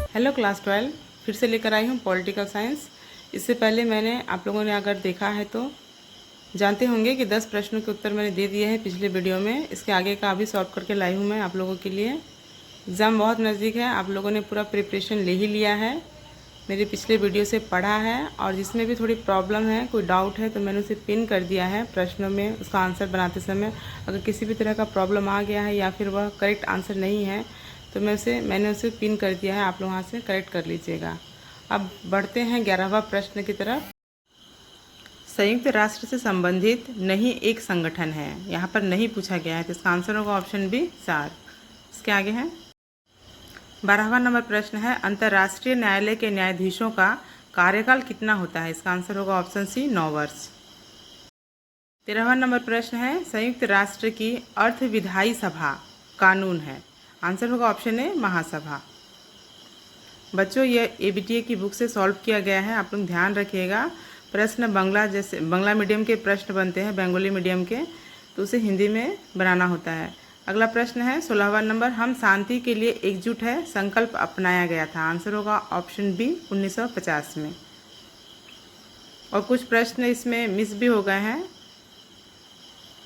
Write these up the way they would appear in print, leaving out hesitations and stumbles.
Hello class 12, फिर से लेकर आई हूँ पॉलिटिकल साइंस। इससे पहले मैंने आप लोगों ने अगर देखा है तो जानते होंगे कि 10 प्रश्नों के उत्तर मैंने दे दिए हैं पिछले वीडियो में। इसके आगे का अभी सॉल्व करके लाई हूँ मैं आप लोगों के लिए। एग्ज़ाम बहुत नज़दीक है, आप लोगों ने पूरा प्रिपरेशन ले ही लिया है, मेरे पिछले वीडियो से पढ़ा है, और जिसमें भी थोड़ी प्रॉब्लम है, कोई डाउट है, तो मैंने उसे पिन कर दिया है प्रश्नों में उसका आंसर बनाते समय। अगर किसी भी तरह का प्रॉब्लम आ गया है या फिर वह करेक्ट आंसर नहीं है तो मैंने उसे पिन कर दिया है, आप लोग वहाँ से करेक्ट कर लीजिएगा। अब बढ़ते हैं 11वां प्रश्न की तरफ। संयुक्त राष्ट्र से संबंधित नहीं एक संगठन है, यहाँ पर नहीं पूछा गया है, तो इसका आंसर होगा ऑप्शन बी सार्क। इसके आगे है 12वां नंबर प्रश्न है, अंतर्राष्ट्रीय न्यायालय के न्यायाधीशों का कार्यकाल कितना होता है? इसका आंसर होगा ऑप्शन सी 9 वर्ष। 13वां नंबर प्रश्न है, संयुक्त राष्ट्र की अर्थविधायी सभा कानून है? आंसर होगा ऑप्शन ए महासभा। बच्चों, यह एबीटीए की बुक से सॉल्व किया गया है, आप लोग ध्यान रखिएगा। प्रश्न बंगला मीडियम के प्रश्न बनते हैं, बंगाली मीडियम के, तो उसे हिंदी में बनाना होता है। अगला प्रश्न है 16वां नंबर, हम शांति के लिए एकजुट है संकल्प अपनाया गया था? आंसर होगा ऑप्शन बी 1950 में। और कुछ प्रश्न इसमें मिस भी हो गए हैं,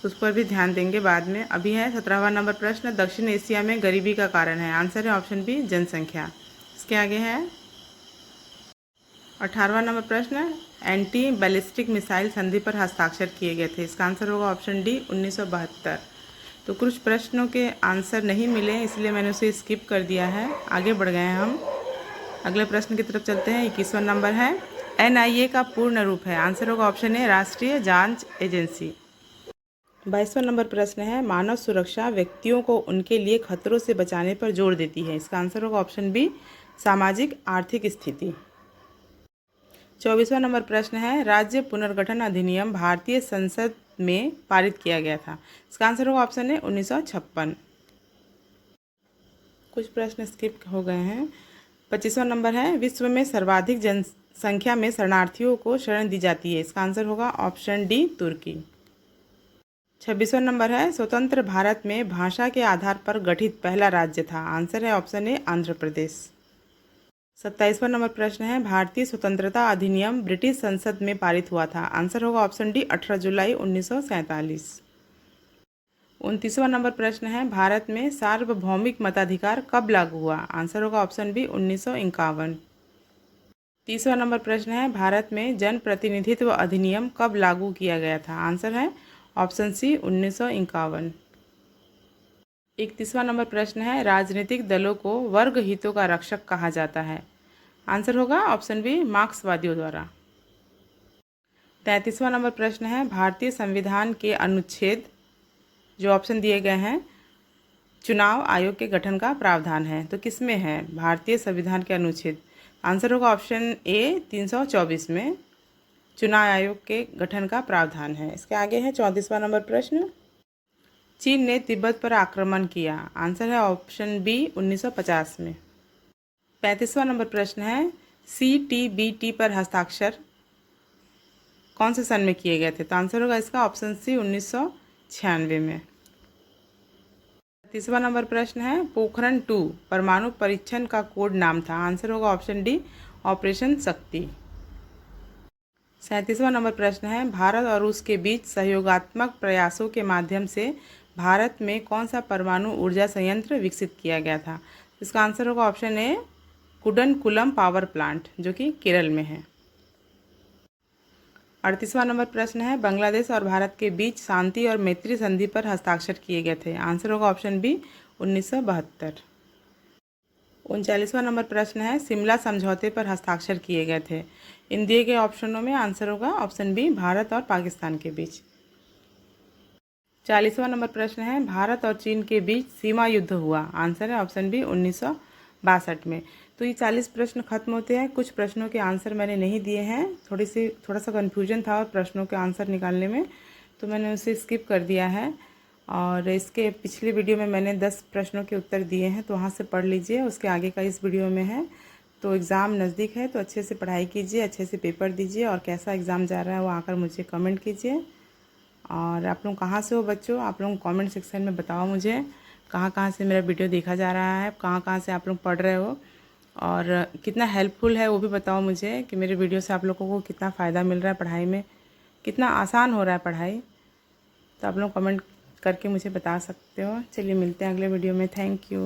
उस पर भी ध्यान देंगे बाद में। अभी है 17वां नंबर प्रश्न, दक्षिण एशिया में गरीबी का कारण है? आंसर है ऑप्शन बी जनसंख्या। इसके आगे है 18वां नंबर प्रश्न, एंटी बैलिस्टिक मिसाइल संधि पर हस्ताक्षर किए गए थे? इसका आंसर होगा ऑप्शन डी 1972। तो कुछ प्रश्नों के आंसर नहीं मिले, इसलिए मैंने उसे स्किप कर दिया है। आगे बढ़ गए हैं हम, अगले प्रश्न की तरफ चलते हैं। 21वां नंबर है, एनआईए का पूर्ण रूप है? आंसर होगा ऑप्शन ए राष्ट्रीय जांच एजेंसी। 22वां नंबर प्रश्न है, मानव सुरक्षा व्यक्तियों को उनके लिए खतरों से बचाने पर जोर देती है? इसका आंसर होगा ऑप्शन बी सामाजिक आर्थिक स्थिति। 24वां नंबर प्रश्न है, राज्य पुनर्गठन अधिनियम भारतीय संसद में पारित किया गया था? इसका आंसर होगा ऑप्शन ए 1956। कुछ प्रश्न स्किप हो गए हैं। 25वां नंबर है, विश्व में सर्वाधिक जनसंख्या में शरणार्थियों को शरण दी जाती है? इसका आंसर होगा ऑप्शन डी तुर्की। 26वां नंबर है, स्वतंत्र भारत में भाषा के आधार पर गठित पहला राज्य था? आंसर है ऑप्शन ए आंध्र प्रदेश। 27वां नंबर प्रश्न है, भारतीय स्वतंत्रता अधिनियम ब्रिटिश संसद में पारित हुआ था? आंसर होगा ऑप्शन डी 18 जुलाई 1947। 29वां नंबर प्रश्न है, भारत में सार्वभौमिक मताधिकार कब लागू हुआ? आंसर होगा ऑप्शन बी 1951। 30वां नंबर प्रश्न है, भारत में जन प्रतिनिधित्व अधिनियम कब लागू किया गया था? आंसर है ऑप्शन सी 1951। 31वां नंबर प्रश्न है, राजनीतिक दलों को वर्ग हितों का रक्षक कहा जाता है? आंसर होगा ऑप्शन बी मार्क्सवादियों द्वारा। 33वां नंबर प्रश्न है, भारतीय संविधान के अनुच्छेद जो ऑप्शन दिए गए हैं चुनाव आयोग के गठन का प्रावधान है, तो किस में है भारतीय संविधान के अनुच्छेद? आंसर होगा ऑप्शन ए 324 में चुनाव आयोग के गठन का प्रावधान है। इसके आगे है 34वां नंबर प्रश्न, चीन ने तिब्बत पर आक्रमण किया? आंसर है ऑप्शन बी 1950 में। 35वां नंबर प्रश्न है, CTBT पर हस्ताक्षर कौन से सन में किए गए थे? तो आंसर होगा इसका ऑप्शन सी 1996 में। 30वां नंबर प्रश्न है, पोखरण 2 परमाणु परीक्षण का कोड नाम था? आंसर होगा ऑप्शन डी ऑपरेशन शक्ति। 37वां नंबर प्रश्न है, भारत और रूस के बीच सहयोगात्मक प्रयासों के माध्यम से भारत में कौन सा परमाणु ऊर्जा संयंत्र विकसित किया गया था? इसका आंसर होगा option A Kudankulam power plant, जो कि केरल में है। 38वां नंबर प्रश्न है, बांग्लादेश और भारत के बीच शांति और मैत्री संधि पर हस्ताक्षर किए गए थे? आंसर होगा ऑप्शन बी 1972। 39वां नंबर प्रश्न है, शिमला समझौते पर हस्ताक्षर किए गए थे? इन दिए गए ऑप्शनों में आंसर होगा ऑप्शन बी भारत और पाकिस्तान के बीच। 40वां नंबर प्रश्न है, भारत और चीन के बीच सीमा युद्ध हुआ? आंसर है ऑप्शन बी 1962 में। तो ये 40 प्रश्न खत्म होते हैं। कुछ प्रश्नों के आंसर मैंने नहीं दिए हैं, थोड़ा सा कन्फ्यूजन था प्रश्नों के आंसर निकालने में, तो मैंने उसे स्किप कर दिया है। और इसके पिछले वीडियो में मैंने 10 प्रश्नों के उत्तर दिए हैं, तो वहाँ से पढ़ लीजिए। उसके आगे का इस वीडियो में है। तो एग्ज़ाम नज़दीक है, तो अच्छे से पढ़ाई कीजिए, अच्छे से पेपर दीजिए, और कैसा एग्ज़ाम जा रहा है वो आकर मुझे कमेंट कीजिए। और आप लोग कहाँ से हो बच्चों, आप लोग कमेंट सेक्शन में बताओ मुझे कहाँ कहाँ से मेरा वीडियो देखा जा रहा है, कहाँ कहाँ से आप लोग पढ़ रहे हो और कितना हेल्पफुल है वो भी बताओ मुझे कि मेरे वीडियो से आप लोगों को कितना फ़ायदा मिल रहा है पढ़ाई में, कितना आसान हो रहा है पढ़ाई। तो आप लोग कमेंट करके मुझे बता सकते हो। चलिए मिलते हैं अगले वीडियो में। Thank you.